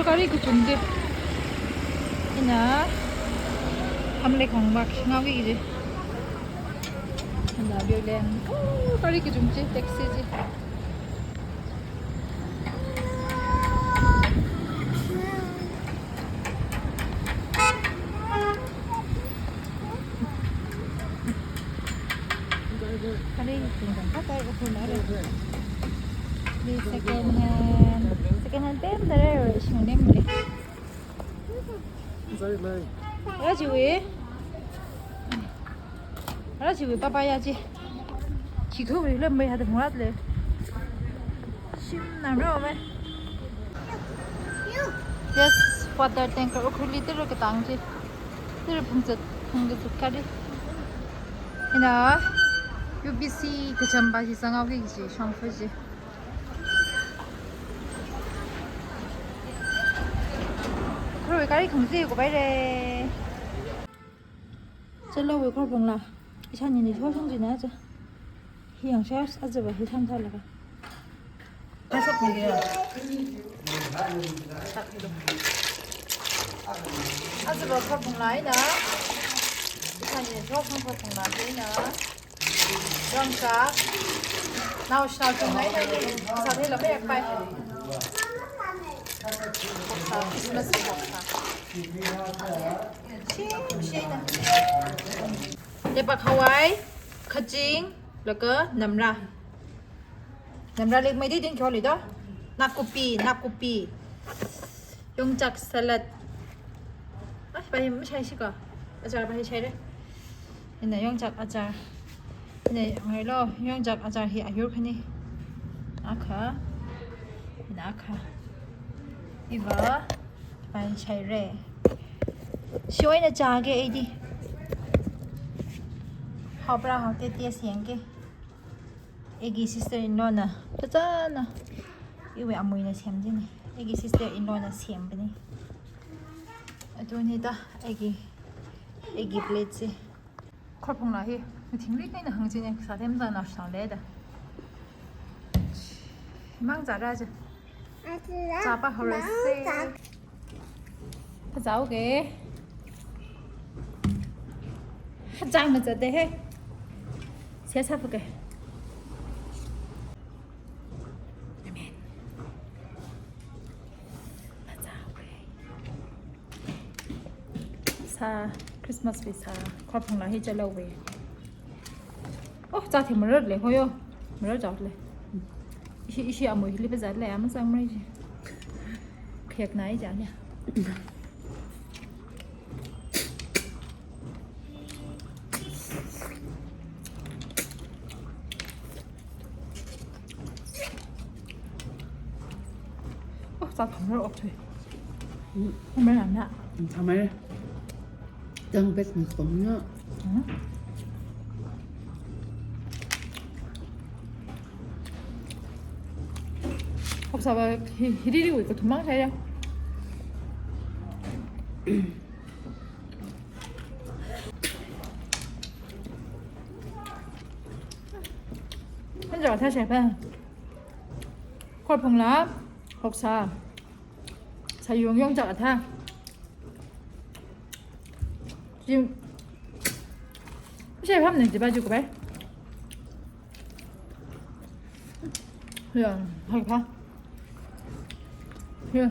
가리 그 정도. 이나 함래 강박 신하기지. 나 별렘. 가리 그 정도 텍스지. 가리 tinggal pakai aku lari. Di second hand tem dari sini mulai. Raji we papa ya ji. Chico we lem hay được ngótเลย. Sim nào nữa không? Yes, water tanker aku liter ke tang ji. Ter phungset kari. Ina UBC 그전바지 상하기지 샹푸지 그럼 가리 공지고 봐래 젤로 왜 그걸 봉라 이찬이네 효성지네 하자 희영 샤스 아주 봐 희삼 살라가 다섯 봉이야 아주 봐 그걸 봉라 이나 이찬이네 효성서 봉라 이나 영차 나오시나 좀 나이 나이 사실 나 배약 빠이 복사 크리스마스 복사 심시나 대박 하와이 카징 แล้วก็น้ำราเล็กไม่ได้ดิ้นคอเลยด้อนักกุปียงจักสลัดไปไม่ใช่สิก่อนอาจารย์ไปใช้ได้เห็นไหมยงจักอาจารย์네, 오늘로 영작 아자히 아유르카니 아카 나카 이거 많이 잘래 시원해 자게 에디 허브라 허테 띠에시엔게 애기 시스터 인로나 짜잖아 이거 왜 안 보이나 샘지네 애기 시스터 인로나 샘비네 아도니다 애기 플레이트 콜풍라히 팅리까지 항진에 사람도 나상래다 mang 잘하지 잡아 허르세 자오게 장은 저대 해 세사부게 아멘 자오게 사 크리스마스 비사 콜풍라 해절로웨 ra thì mà rớt lại thôi không? Mà rớt giọt lại. Ý ở mùi bây giờ lại mà sang đây. Khiệt này chả nhỉ? Sao thằng nó ốp thôi? Không biết làm nào. Thằng mày đang biết mình sống nữa. 혹사가 히리리고 있고 도망가야 현재가 다시 해봐 콜풍라 혹사 자유용용자 같아 지금 시합 하면 되지 봐주고 봐 그냥 하게 봐 예.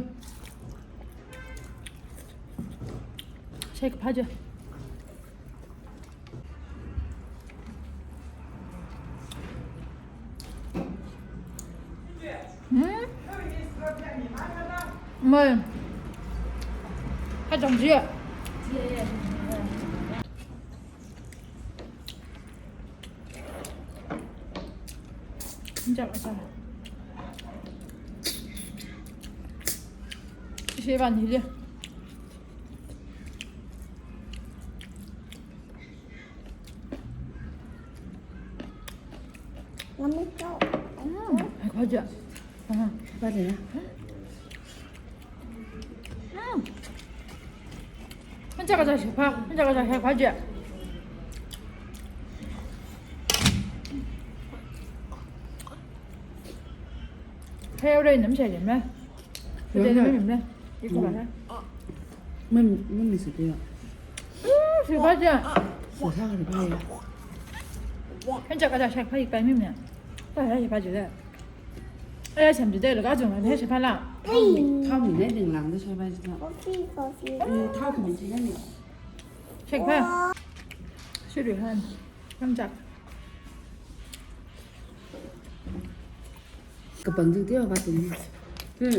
쉐이크 파줘. 뭐? 화장지. 진짜 맛있어. 写完题了。我没到。还快点。快点。혼자가 잘 씹어. 혼자가 잘 해. 과지. heo đây nấm chảy điểm đây. Cái đây nấm điểm đây. 이거 봐라. มันมีสุดเลยอ่ะ 대박이야. เสือท่าหรือไพ่ 현재 가자 샥 파이 빼면. 빨리 봐줘야. 에 잠도 돼. 가져만 해. 봐라. เข้าหนึ่งได้หนึ่งหลังด้วยใช่ไหมจ๊ะ เท่าถึงจริงนั่นเนี่ย 샥 봐. 수류한 깜짝. กระปังจริงที่เราไปถึงคือ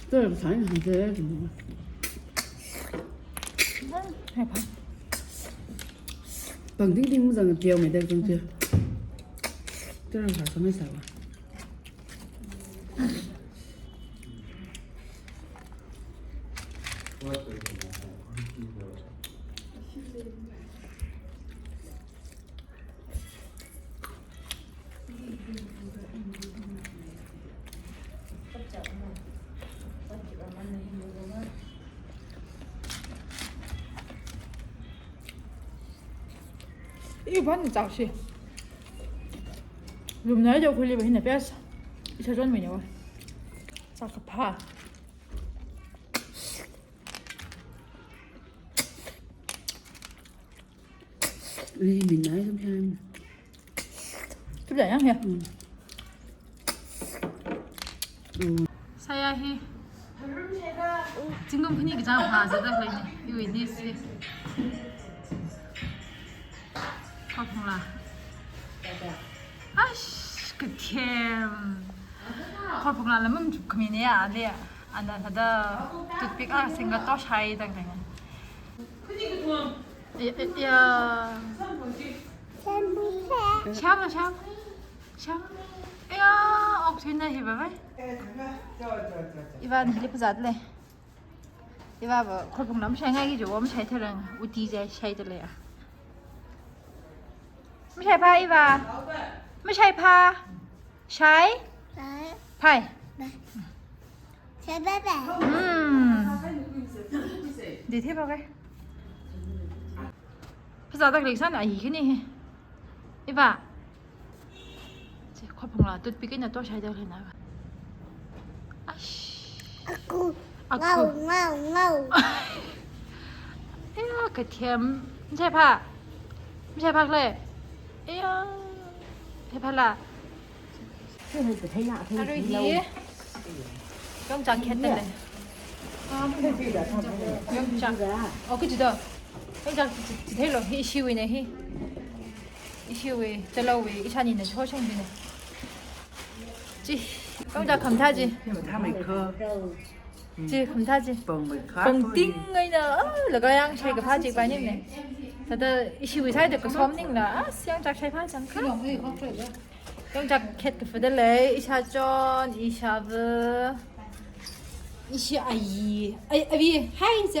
ตัวภาษาอังกฤษได้ถึง 해봐. ปังจริงๆมันจะเกี่ยวไม่ได้จริงๆตัวเราภาษาไม่สาว 이거 봤는데 짝시. 룸나이저 굴리면 힘내 뺐어. 이 저전 메뉴. 짝가 파. นี่มินไนท์ใช่ไหม 좀 양해. 사야해. 지금 분위기 잘 봐서 다 거기 여기 니스. 커플라. 아씨 그 템. 커플라 라면 좀 고민해 안 돼. 안 하다. 뚜픽아 생각 또 샤이 당장. 야. 샤브 샤브. 샤브. 야, 억지나 해 봐봐. 이반 힐리 부자들래. 이봐 뭐 커플 너무 생각이 좋아. 엄청 잘 들은 우디 제 샤이 들래야. ไม่ใช่ผ้าอีวาไม่ใช่ผ้าใช้ไผ่ดีที่บอกไงภาษาตะกี้สั้นอะไรขึ้นนี่อีวาเจ้าข้อพงลาตุดปีกินน่ะต้องใช้เดียวเลยนะอากูเงาเอ้ยกระเทียมไม่ใช่ผ้าไม่ใช่ผักเลยเอ้ย해발라 하루 뒤 영장 캤던데 영장 그치다 영장 디테일러 이 시위네 이 시위 젤라위 이찬이네 초생비네 지 영장 감타지 ถ้าไม่เคย 지 감타지 เปิงไม่คัด 뻥띵이나 러가양 샤이가 파지 바님네 다들 이 시위 사이드 거 섬닝라 영장 샤이 파지 않까 영장 캣 그프들레 이샤존 이샤브 이시 아이 아비 하이 저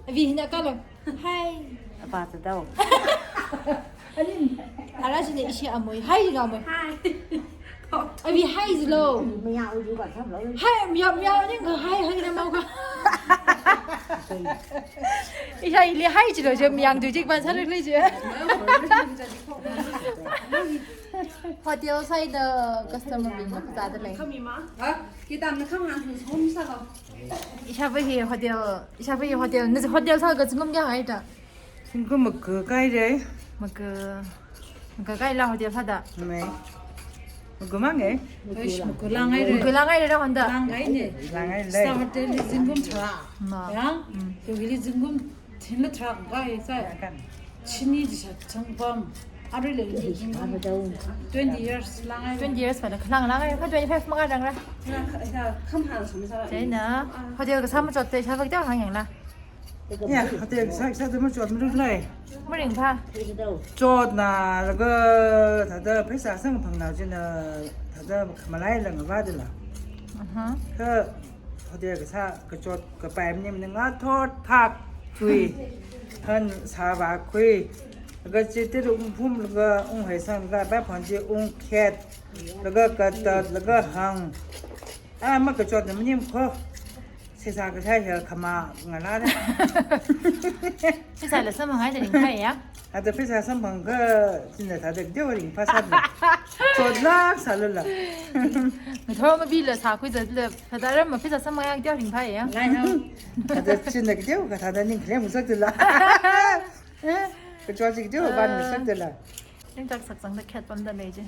아비 히나 깔로 하이 ปลาจะเด้า 아니 알아시네 이시 아모이 하이가 아모이 아비 하이즈로 ไม่เอาดีกว่าชอบเลย 하이 미야 그 하이 하이나 먹어 이샤 일리 하이즈로 저 미양도 직반 사를 내지 호텔 사이드 커스터머 빈 부자들래 เขามีมั้ยฮะกี่ตามนะเข้างานถึงชมซะก่อน 이샤브히 호텔 늦어 호텔 사가 지금 양 알다 지금 뭐 그까이래 뭐그 가이라 호텔 사다 네 뭐 그만해 그 랑아이라 한다 랑아이래 호텔이 지금 차. 뭐 야, 여기 지금 텔레 트럭가 있어. 약간 친이 정범 아르레 지금 20 years lang 20 years phải là khlang lang ai phát cho phép mà rằng ra ข้ามหาสมัยสมัย thế nữa hotel cái sao mà chọn tới sao vậy cháu hàngอย่างละ 야 어때 사람들 좀 그래 mới đỉnh pha 쫓나 그거 다들 회사상 방나오지는 다들 말라이랑 가봐들라 그 어디 그쪽 빨님는 토탁 구이 한 사바 구이 그 지대로 웅품 그 웅회선 그 배펀지 웅캣 그거 그거 항 아마 그쪽 님 그 세상 그 사이에 가마 ngala네 cái này là sao mà hai gia đình hay á 다들 회사 선방 그 진짜 다들 겨울이 파사다. 좋락 살을라. 더면 빌려 사고 이제 다들 뭐 회사 선망 겨 링파예요. 다들 진짜 겨울가 다들 님 그래 무섭들라. 그 좋아지 겨울 반응 무섭들라. 생각 sak상도 캣 본다 매지.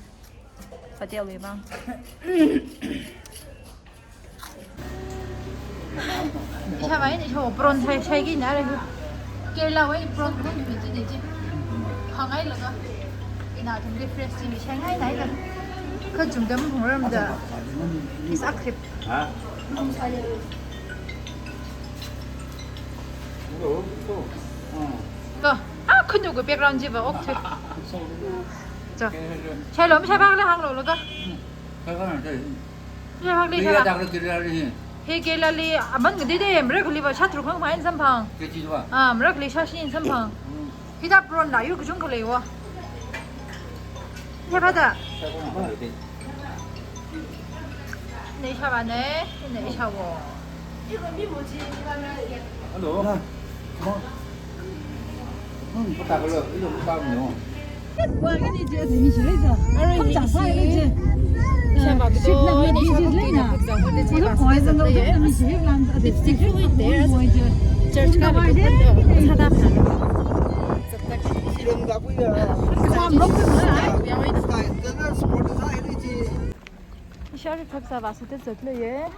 사디야 왜 봐. 이차 많이 저 브론 차이기 나래 그 깨라 왜 브론 그런 게 되지 되지. 항아이 라가 이나 좀 리프레시 샹하이 나이가 그 중간 보름다 is active. 아? 큰 요거 백라운드 봐 옥트. 자, 잘 너무 잘 박을 한 걸로 가. 잘 박을 네가 해. 장로 길라리 해결할리 아만 근데 뭐라 걸리바 샤트로 강 많이 삼방. 그치 좋아. 아, 뭐라 걸리 샤신 삼방. 히다 프론 나 이거 좀 걸려요. 해봐다. 내 샤바네, 내 샤워. 너. 못 따글러. 이거 못 따면 샤리 박사 왔을 때 졌래.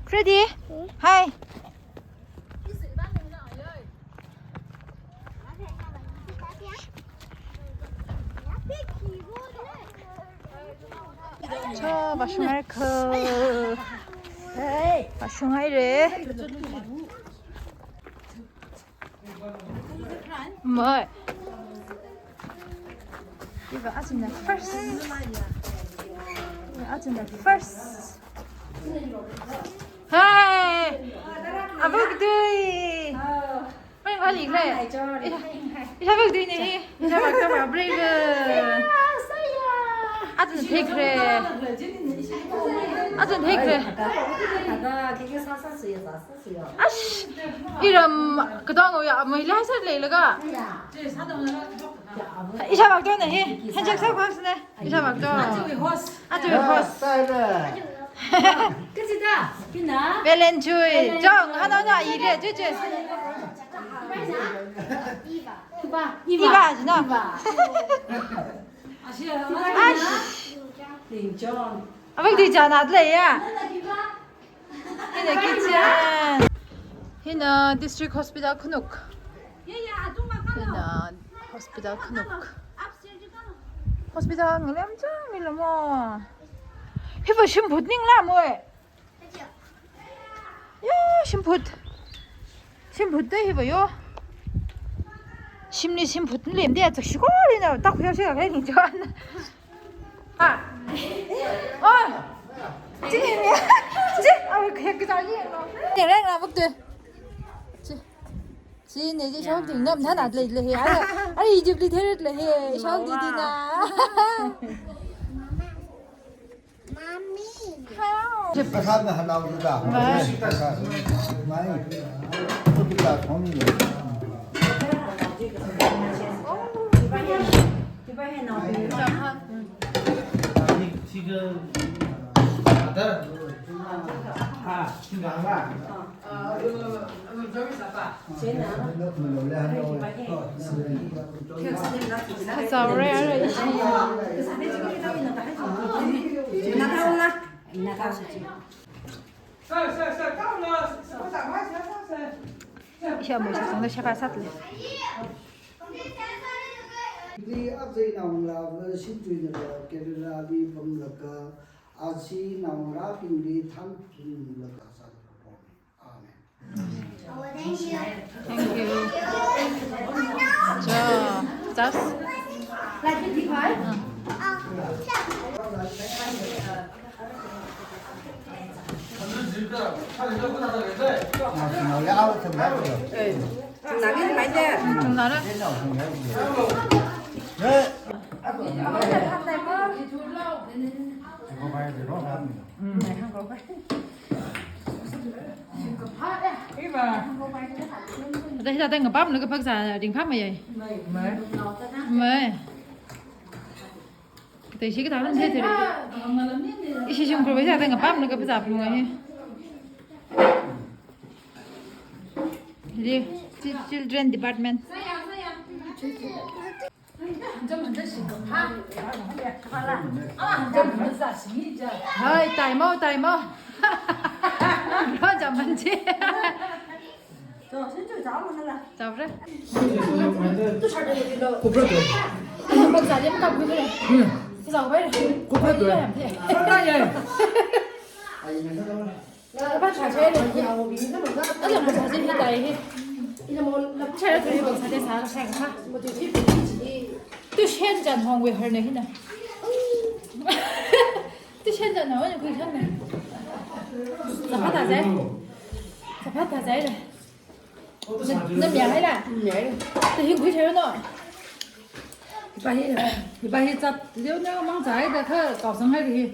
크레디. 하이. 저 마슈마르크. 마슈마이래. 뭐? 이거 아직 나 first. 아직 나 first. Hey, 아버지. 빨리 빨리 그래. 이 아버지 네. 이 아버지 봐 브레이크. 아주 되게 그래. 아주 되게 그래. 아씨, 이런 그동안 왜 아무 일 하실 레일가? 이사 막도네 해. 한적 사고 하시네. 이사 막도. 아주 호스. 끝이다. 빛나. 벨렌주이 정 하나냐 이래 주주. 이봐 지나. 아씨. 아버지 있잖아 아들이야. 이네 kitchen. هنا district hospital Kunuk. هنا hospital Kunuk. hospital người em chứ mình là mò. Hi vợ 심붓 닝라 뭐해? 야 심붓. 심붓도 히 봐요. 심리 심붓 렘데 저 시골이나 딱 그냥시가 그래 니 좋아하나. 아. 지금이야. 지? 아 그냥 그 자리에. 내가 나 먹대. 지 내지 샤워 등 넘 다나 레레 해. 아니 이제 우리 데르레 해. 샤워 디디나. 사람은 하나고 그다. 많이 그다 돈이. 지금 Giờ mới sang đây sẽ sát lên. đi áp dây nào là xin truyền là cái là đi from là cái asi nào ra phim đi tham phim là cái sao amen. Thank you. 저, just. nào lao thì bao giờ. 중나라. 네. 근데 bây giờ đang bắp nữa cái phát ra điện pháp mày vậy Mới. mày thì chỉ cái thằng lên thế thì ít chung rồi bây giờ đang bắp nữa cái phát ra luôn ấy đi children department hơi tài mô nó chậm mình chứ chậm đấy bác giả đi cầm cái này giàu vậy Cô phát rồi. Phát ra vậy. bác trả chơi này nó là một trả chơi hiện tại chơi thì bác trả chơi sao sang ha tôi xem dần hoàng về hơi này thế này tôi xem dần nói những người thân này sao phát thả giấy này nên nhảy hay là nhảy thì hiện quý chơi nó bà hi chặt nếu nó mang trái thì thôi cỏ xong hay thì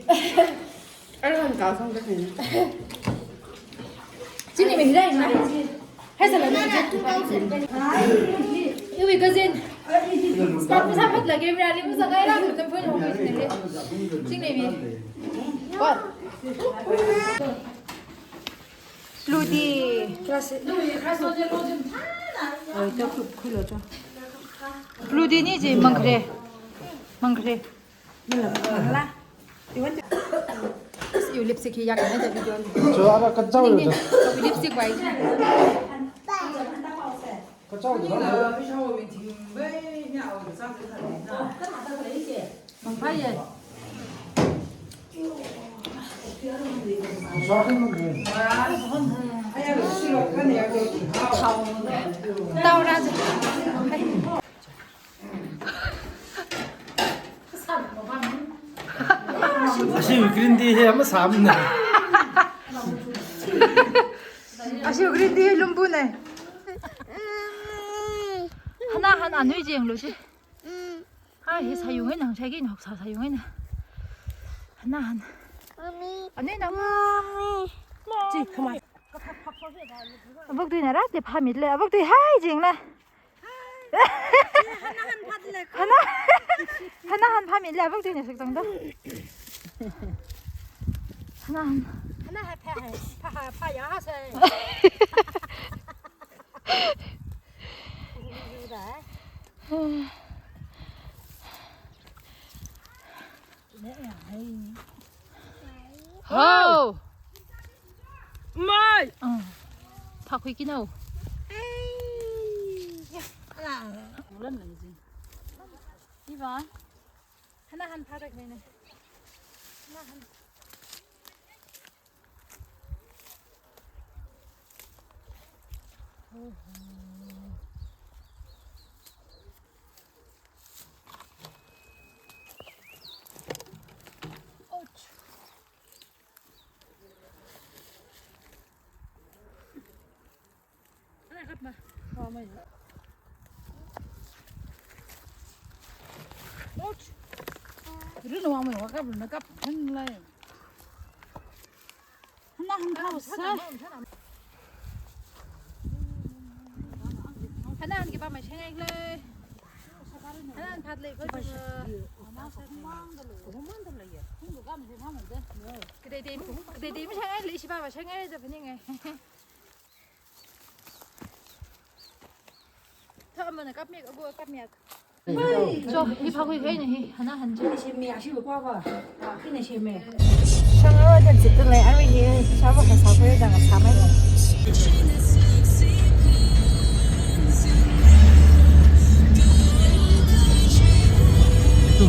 anh làm cào xong cái gì chính là mình đây này hay là mình yêu vì cái gì sao phát là game ra đi bây giờ cái đó mình phải học cái này chính là mình what Ludi 저 클로죠. Ludi gì mang kre yêu lipstick thì yak nàyจะvideo 저 아까 깜짝นี่ 놀랐어. lipstickไว้ 깜짝 놀랐어. ของไพ่ใหญ่ 좋아했는데. เต้าราจะ 다시 그린디 해 한번 사면 아쉬워 그린디 lumbu네 하나 안 위지 로지 이 사용해는 자기는 혹사 사용해는 하나 안 위나 지 그만 bác tôi là rác thì pha mít lệ bác tôi hai chuyện này 하나 pha mít lệ bác tôi là sức tổng đó 하나 파 야세 오 mai 파 있긴 하고 lên là gì 이봐 하나 한 파자 그러네 하나 한 rứa nó mà nó cắp thân lên nó không thao sao 하나 한 개만 생각해 하나 한 받래 그 그래 돼 생각해 리시 봐봐 생각해 줘 그냥 처음에는 깝미야 뭐 깝미야 저 힙하고 이거는 하나 한 줄. 상어는 지금 내 아버지 사업을 사고에다가 사면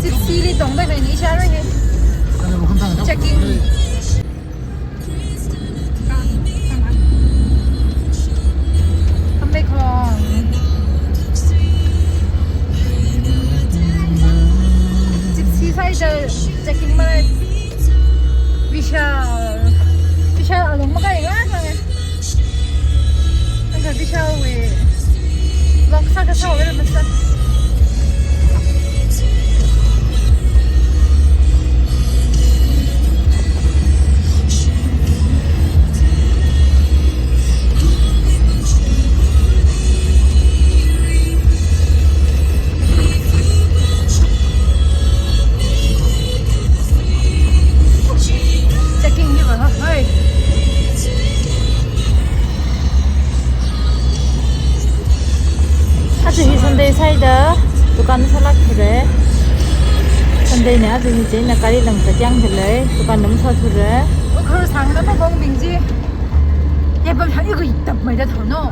집시리 동네 회니 샤르해. 체킹. 한백콩. 집시 사이드 체킹 말. Vishal along magay nga lang ang Vishal we lok sa ka sa wala basta đây nè thì như thế là cái lần sẽ chăng thì lấy tụi con nấm sao thôi đấy 그걸 상담해 공빙지. 얘 뭐 이거 있다 뭐이다 더 넣어.